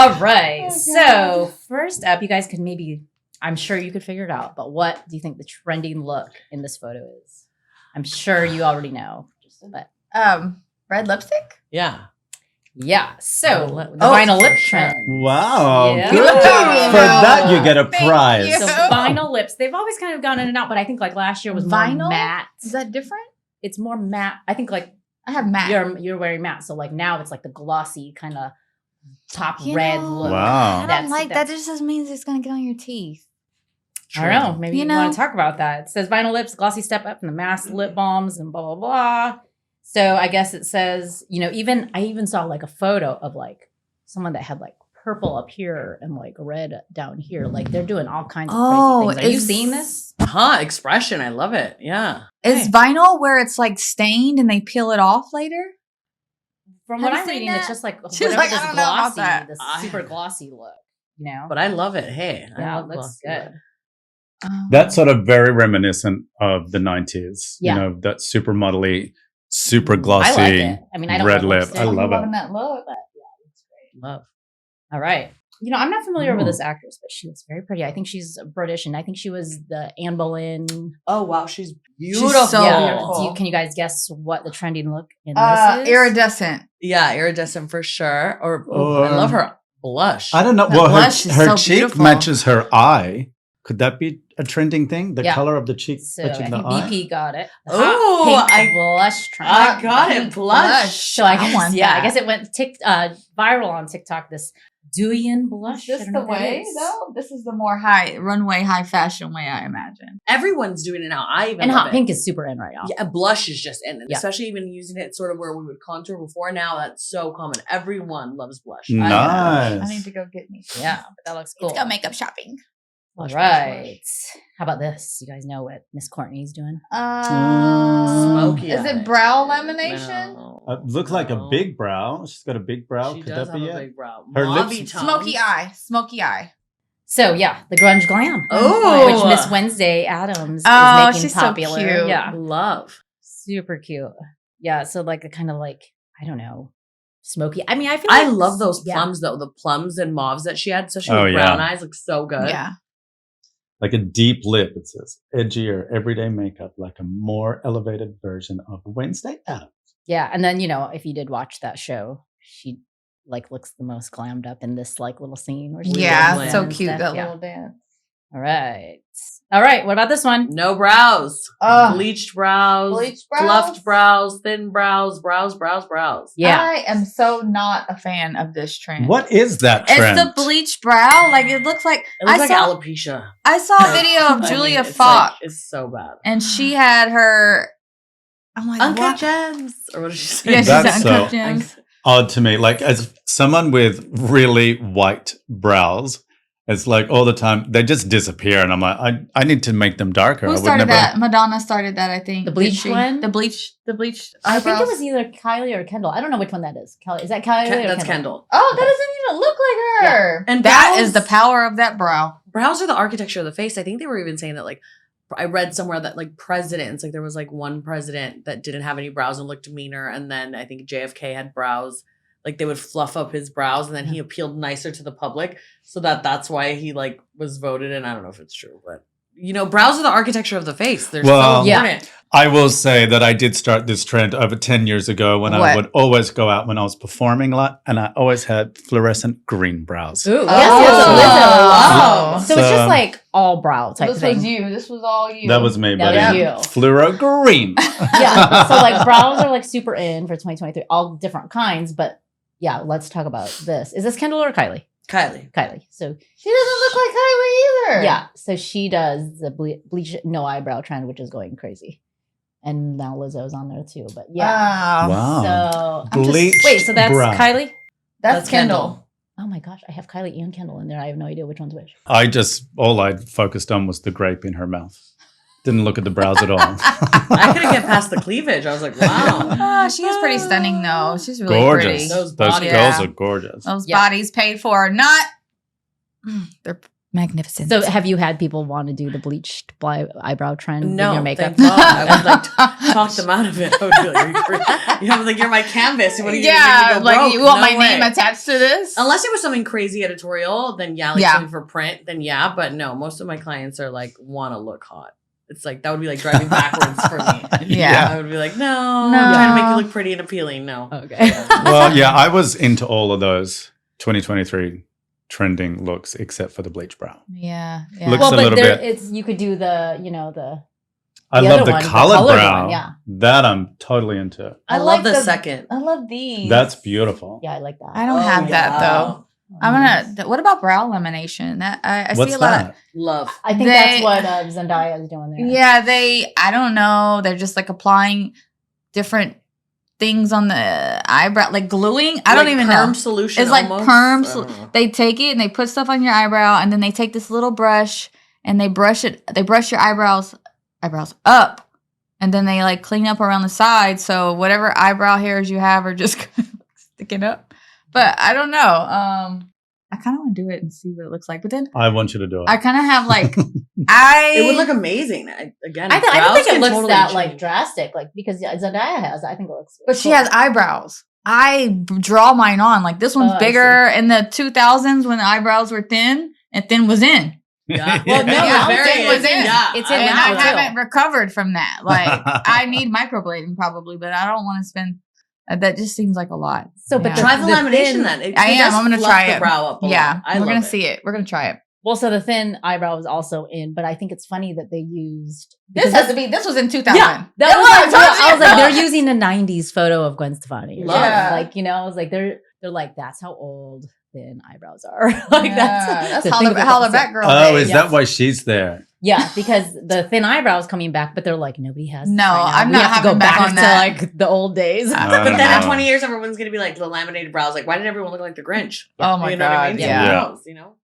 All right. Oh, So first up, you guys can maybe, I'm sure you could figure it out, but what do you think the trending look in this photo is? I'm sure you already know. But red lipstick? Yeah. yeah. So Vinyl lip. the vinyl lip for sure. trend. Wow. Yeah. Good. Ooh. For that, you get a Thank prize. you. So vinyl lips, they've always kind of gone in and out, but I think like last year was more Vinyl? matte. Is that different? It's more matte. I think like I have matte. you're wearing matte, so like now it's like the glossy kind of top You red know, look. Wow. I That's- don't like that. That just means it's gonna get on your teeth. I don't know. Maybe You you, know? want to talk about that. It says vinyl lips, glossy step up, and the mask lip balms, and blah blah blah. So I guess it says, you know, I even saw like a photo of like someone that had like purple up here and like red down here. Like they're doing all kinds of crazy things. Are you seeing this? Expression. I love it. Yeah. Is vinyl where it's like stained and they peel it off later? From Have what you I'm seen reading, that? it's just like She's whatever like, this I don't know about glossy, that. this I- super glossy look. You know, But I love it. Hey. I yeah, it love looks glossy good. lip. That's sort of very reminiscent of the 90s. Yeah. You know, that super modelly, super I glossy like it. I mean, I don't red love lip. lipstick. I love it. that look. But yeah, it's great. Love. All right. You know, I'm not familiar with Ooh. this actress, but she looks very pretty. I think she's British, and I think she was the Anne Boleyn. Oh, wow. She's She's beautiful. so Yeah. beautiful. Can you guys guess what the trending look in this is? Iridescent. Yeah, iridescent for sure. Or Or- I love her blush. I don't know. That Well, blush is her so cheek beautiful. matches her eye. Could that be a trending thing? The Yeah. color of the cheek So I matching think the eye? BP got it. The Ooh, hot pink I- blush trend. I got it. Pink Blush. So I guess, want yeah, I that. guess it went viral on TikTok. This Duyan blush. Is this I don't the know what that way is. though? This is the more high fashion way, I imagine. Everyone's doing it now. I even And love hot it. pink is super in right now. Yeah, blush is just in it. Yeah. Especially even using it sort of where we would contour before. Now that's so common. Everyone loves blush. Nice. I need to go get me. Yeah, but that looks cool. Let's go makeup shopping. All Blush, right. How about this? You guys know what Miss Courtney's doing? Smoky Is eye. it brow lamination? No. Looks like a No. big brow. She's got a big brow. She Could does that be have a it? big brow. Her Mauve-y lips- tones. Smoky eye. Smoky eye. So yeah, the grunge glam. Oh. Which Miss Wednesday Adams Oh, is making she's so popular. cute. Yeah. Love. Super cute. Yeah. So like a kind of like, I don't know, smoky. I mean, I feel I like love those yeah. plums though. The plums and mauves that she had, especially Oh, with yeah. brown eyes, look so good. Yeah. Like a deep lip, it says. Edgier everyday makeup, like a more elevated version of Wednesday Addams. Yeah. And then, you know, if you did watch that show, she like looks the most glammed up in this like little scene. Where she's Yeah, dancing so and cute, stuff. that Yeah. little dance. All right. All right. What about this one? No brows. Ugh. Bleached brows. Bleached brows? Fluffed brows. Thin brows. Brows. Yeah. I am so not a fan of this trend. What is that trend? It's the bleach brow. Like it looks like It looks I like saw alopecia. I saw a video of I Julia mean, it's Fox like- it's so bad. and she had her I'm like Uncut what? gems. Or what did she say? Yeah, she's That's uncut so- gems. Odd to me. Like, as someone with really white brows, it's like all the time they just disappear. And I'm like, I need to make them darker. Who I would started never. that? Madonna started that, I think. The Did bleach she? one? The bleach I think it eyebrows? was either Kylie or Kendall. I don't know which one that is. Kelly, is that Kylie or That's Kendall? Kendall. Oh, that doesn't even look like her. And that brows- is the power of that brow. Brows are the architecture of the face. I think they were even saying that, like, I read somewhere that, like, presidents, like, there was, like, one president that didn't have any brows and looked meaner. And then I think JFK had brows. Like, they would fluff up his brows and then he appealed nicer to the public. So that's why he, like, was voted in. I don't know if it's true, but, you know, brows are the architecture of the face. They're Well, so yeah. important. I will say that I did start this trend over 10 years ago when I What? would always go out when I was performing a lot, and I always had fluorescent green brows. Ooh, yes, Oh. yes, Lizzo. So it's So- just like all brow type This thing. was you. This was all you. That was me, That buddy. was you. Fluoro green. Yeah. So like brows are like super in for 2023, all different kinds. But yeah, let's talk about this. Is this Kendall or Kylie? Kylie. Kylie. So She doesn't look like Kylie either. yeah, so she does the bleach no eyebrow trend, which is going crazy. And now Lizzo's on there too. But yeah. Wow. Wow. So I'm just- Bleached wait, so that's brow. Kylie? That's Kendall. Oh my gosh, I have Kylie and Kendall in there. I have no idea which one's which. All I focused on was the grape in her mouth. Didn't look at the brows at all. I couldn't get past the cleavage. I was like, wow. She is pretty stunning though. She's really Gorgeous. pretty. Those Those bodies. girls Yeah. are gorgeous. Those Yeah. bodies paid for, not they're Magnificent. So have you had people want to do the bleached eyebrow trend No, in your makeup? thank God. I would like talk them out of it. I would be like, are you crazy? I was like, you're my canvas. What are you yeah, gonna make me go like broke? you want No my name way. attached to this? Unless it was something crazy editorial, then yeah, like Yeah. something for print, then yeah. But no, most of my clients are like want to look hot. It's like that would be like driving backwards for me. Yeah. I would be like, no, No. I'm trying to make you look pretty and appealing. No. Okay. Well, yeah, I was into all of those 2023 trending looks except for the bleach brow. Yeah. Yeah. Looks Well, a but little there, bit. it's you could do the I the love other the one, the colored colored brow. one, yeah. That I'm totally into. I love like the second. I love these. That's beautiful. Yeah, I like that. I don't have that though. I'm gonna. What about brow lamination? That I What's see a lot of. that? Love. I think that's what Zendaya is doing there. Yeah, I don't know. They're just like applying different things on the eyebrow, like gluing. I don't even perm know. solution. It's like almost? perm. I don't know. They take it and they put stuff on your eyebrow, and then they take this little brush and they brush it. They brush your eyebrows up, and then they like clean up around the side. So whatever eyebrow hairs you have are just sticking up. But I don't know. I kind of want to do it and see what it looks like. But then I want you to do it. I kind of have like It would look amazing. Again, I don't brows think it can looks totally that change. like drastic, like because Zendaya has. I think it looks. But she cool. has eyebrows. I draw mine on. Like this one's Oh, I bigger in the 2000s when the eyebrows were thin and thin was in. Yeah. Well, no, Yeah, it's thin was in. Yeah. It's in And now, I too. haven't recovered from that. Like I need microblading probably, but I don't want to spend. That just seems like a lot. So, but Yeah. Try the lamination thin- then. It I am. does I'm gonna fluff try the it. brow up a Yeah, lot. I we're love gonna it. see it. We're gonna try it. Well, so the thin eyebrow was also in, but I think it's funny that they used This has to be. This was in 2000. Yeah, that It was. I was like, Yeah. they're using a '90s photo of Gwen Stefani. Love. Yeah. Like I was like, they're like, that's how old thin eyebrows are. Like that's the how thing the about how the this- Batgirl. Oh, days. is Yeah. that why she's there? Yeah, because the thin eyebrows coming back, but they're like nobody has. this No, right now. I'm We not have to go having back back on to that. like the old days. I But don't then in know. 20 years, everyone's gonna be like the laminated brows. Like, why did everyone look like the Grinch? Oh my you know what I God, mean? yeah. So who knows, you know?